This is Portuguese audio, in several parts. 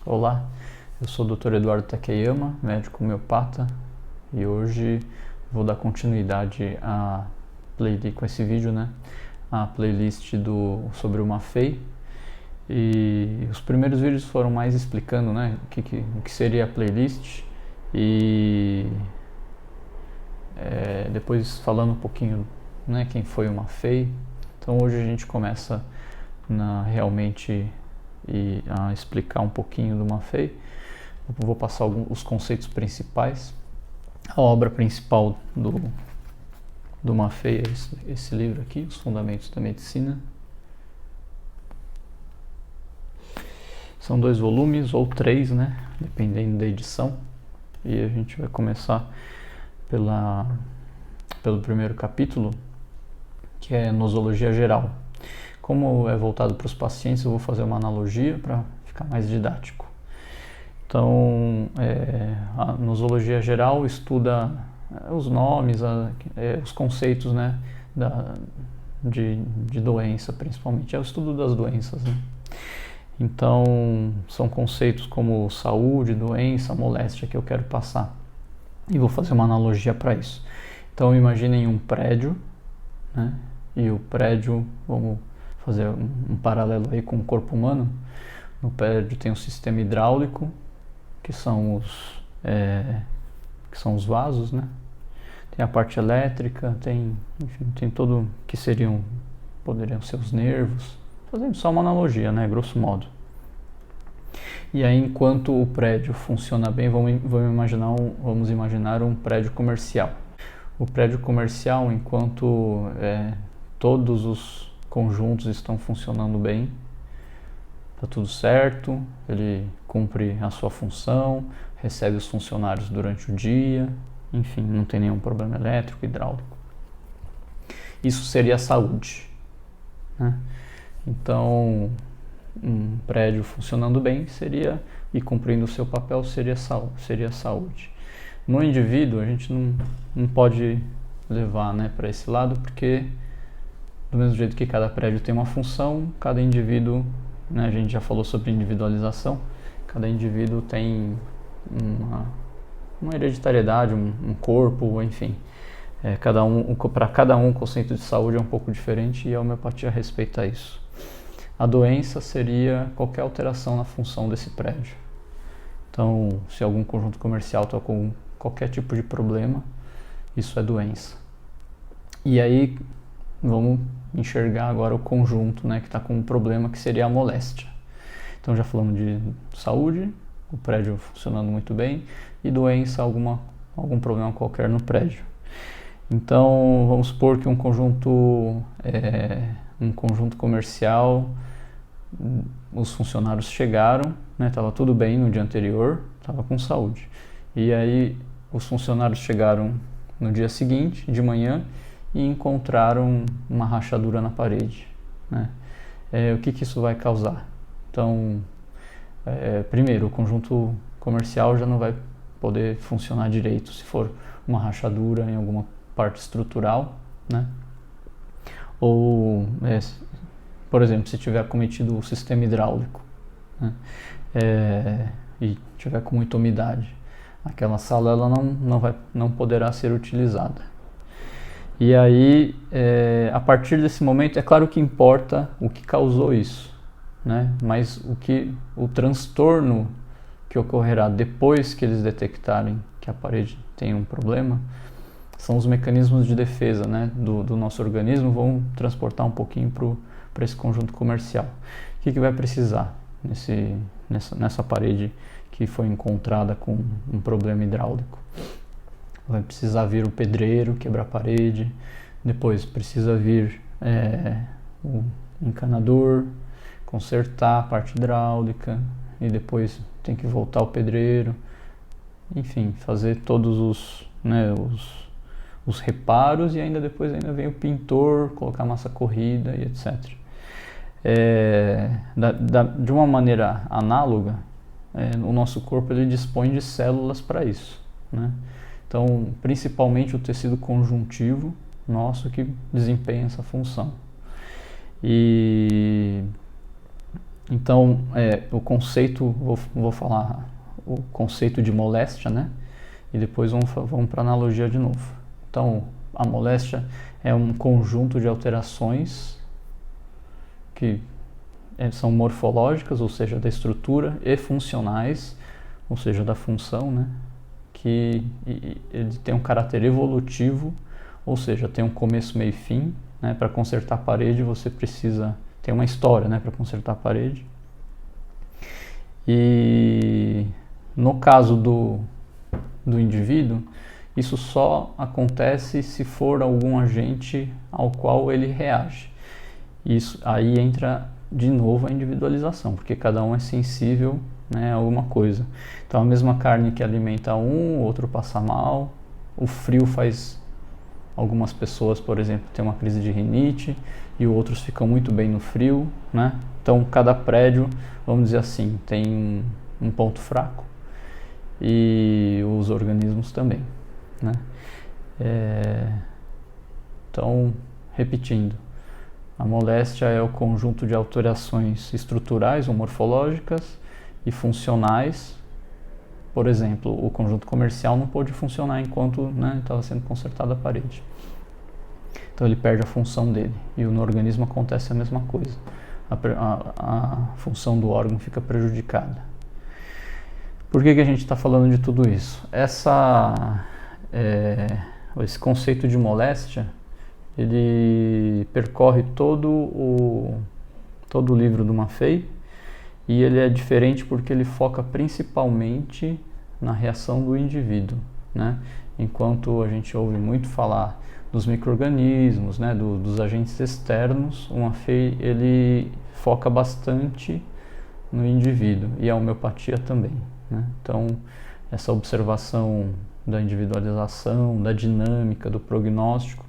Olá, eu sou o Dr. Eduardo Takeyama, médico homeopata, e hoje vou dar continuidade à playlist com esse vídeo, a playlist sobre o Maffei. E os primeiros vídeos foram mais explicando, o que seria a playlist e depois falando um pouquinho, quem foi o Maffei. Então hoje a gente começa realmente a explicar um pouquinho do Maffei. Vou passar os conceitos principais. A obra principal do Maffei é esse livro aqui, Os Fundamentos da Medicina. São 2 volumes ou 3, dependendo da edição. E a gente vai começar pelo primeiro capítulo, que é Nosologia Geral. Como é voltado para os pacientes, eu vou fazer uma analogia para ficar mais didático. Então, a nosologia geral estuda os nomes, os conceitos de doença, principalmente. É o estudo das doenças. Então, são conceitos como saúde, doença, moléstia que eu quero passar. E vou fazer uma analogia para isso. Então, imaginem um prédio, e o prédio, vamos fazer um paralelo aí com o corpo humano. No prédio tem um sistema hidráulico, que são os vasos, Tem a parte elétrica, tem todo que poderiam ser os nervos, fazendo só uma analogia, grosso modo. E aí, enquanto o prédio funciona bem, vamos imaginar um prédio comercial. O prédio comercial, enquanto todos os conjuntos estão funcionando bem, está tudo certo, ele cumpre a sua função, recebe os funcionários durante o dia, enfim, não tem nenhum problema elétrico, hidráulico. Isso seria a saúde. Então, um prédio funcionando bem e cumprindo o seu papel seria saúde. No indivíduo, a gente não pode levar para esse lado, porque do mesmo jeito que cada prédio tem uma função, cada indivíduo, a gente já falou sobre individualização, cada indivíduo tem uma hereditariedade, um corpo, enfim. Para cada um o conceito de saúde é um pouco diferente e a homeopatia respeita isso. A doença seria qualquer alteração na função desse prédio. Então, se algum conjunto comercial está com qualquer tipo de problema, isso é doença. E aí, vamos enxergar agora o conjunto, que está com um problema, que seria a moléstia. Então, já falamos de saúde, o prédio funcionando muito bem, e doença, algum problema qualquer no prédio. Então, vamos supor que um conjunto comercial, os funcionários chegaram, estava tudo bem no dia anterior, estava com saúde. E aí, os funcionários chegaram no dia seguinte, de manhã, e encontraram uma rachadura na parede. O que isso vai causar? Então, primeiro, o conjunto comercial já não vai poder funcionar direito se for uma rachadura em alguma parte estrutural, Ou, por exemplo, se tiver cometido o sistema hidráulico, e tiver com muita umidade, aquela sala ela não poderá ser utilizada. E aí, a partir desse momento, é claro que importa o que causou isso, mas o transtorno que ocorrerá depois que eles detectarem que a parede tem um problema, são os mecanismos de defesa do nosso organismo, vão transportar um pouquinho para esse conjunto comercial. O que vai precisar nessa parede que foi encontrada com um problema hidráulico? Vai precisar vir o pedreiro, quebrar a parede, depois precisa vir o encanador, consertar a parte hidráulica, e depois tem que voltar o pedreiro, enfim, fazer todos os reparos, e depois vem o pintor, colocar massa corrida e etc. De uma maneira análoga, o nosso corpo ele dispõe de células para isso, Então, principalmente o tecido conjuntivo nosso que desempenha essa função. E Então, o conceito, vou falar o conceito de moléstia, né? E depois vamos para a analogia de novo. Então, a moléstia é um conjunto de alterações que são morfológicas, ou seja, da estrutura, e funcionais, ou seja, da função, né? Que ele tem um caráter evolutivo, ou seja, tem um começo, meio e fim, né? Para consertar a parede você precisa ter uma história, né? Para consertar a parede. E no caso do indivíduo, isso só acontece se for algum agente ao qual ele reage. Isso aí entra de novo a individualização, porque cada um é sensível, né, a alguma coisa. Então a mesma carne que alimenta um, o outro passa mal. O frio faz algumas pessoas, por exemplo, ter uma crise de rinite e outros ficam muito bem no frio, né? Então cada prédio, vamos dizer assim, tem um ponto fraco e os organismos também, né? Então, repetindo, a moléstia é o conjunto de alterações estruturais ou morfológicas e funcionais. Por exemplo, o conjunto comercial não pôde funcionar enquanto, né, estava sendo consertada a parede. Então ele perde a função dele. E no organismo acontece a mesma coisa. A função do órgão fica prejudicada. Por que a gente está falando de tudo isso? Esse conceito de moléstia, ele percorre todo o livro do Maffei, e ele é diferente porque ele foca principalmente na reação do indivíduo, né? Enquanto a gente ouve muito falar dos micro-organismos, né, dos agentes externos, o Maffei ele foca bastante no indivíduo, e a homeopatia também, né? Então, essa observação da individualização, da dinâmica, do prognóstico,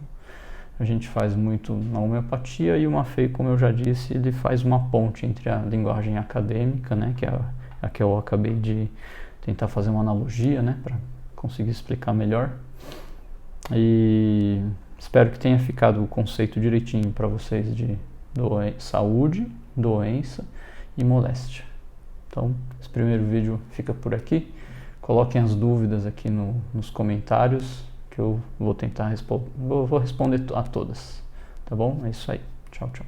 a gente faz muito na homeopatia, e o Maffei, como eu já disse, ele faz uma ponte entre a linguagem acadêmica, né, que é a que eu acabei de tentar fazer uma analogia, né, para conseguir explicar melhor. E espero que tenha ficado o conceito direitinho para vocês de saúde, doença e moléstia. Então, esse primeiro vídeo fica por aqui. Coloquem as dúvidas aqui nos comentários, que eu vou tentar vou responder a todas, tá bom? É isso aí. Tchau, tchau.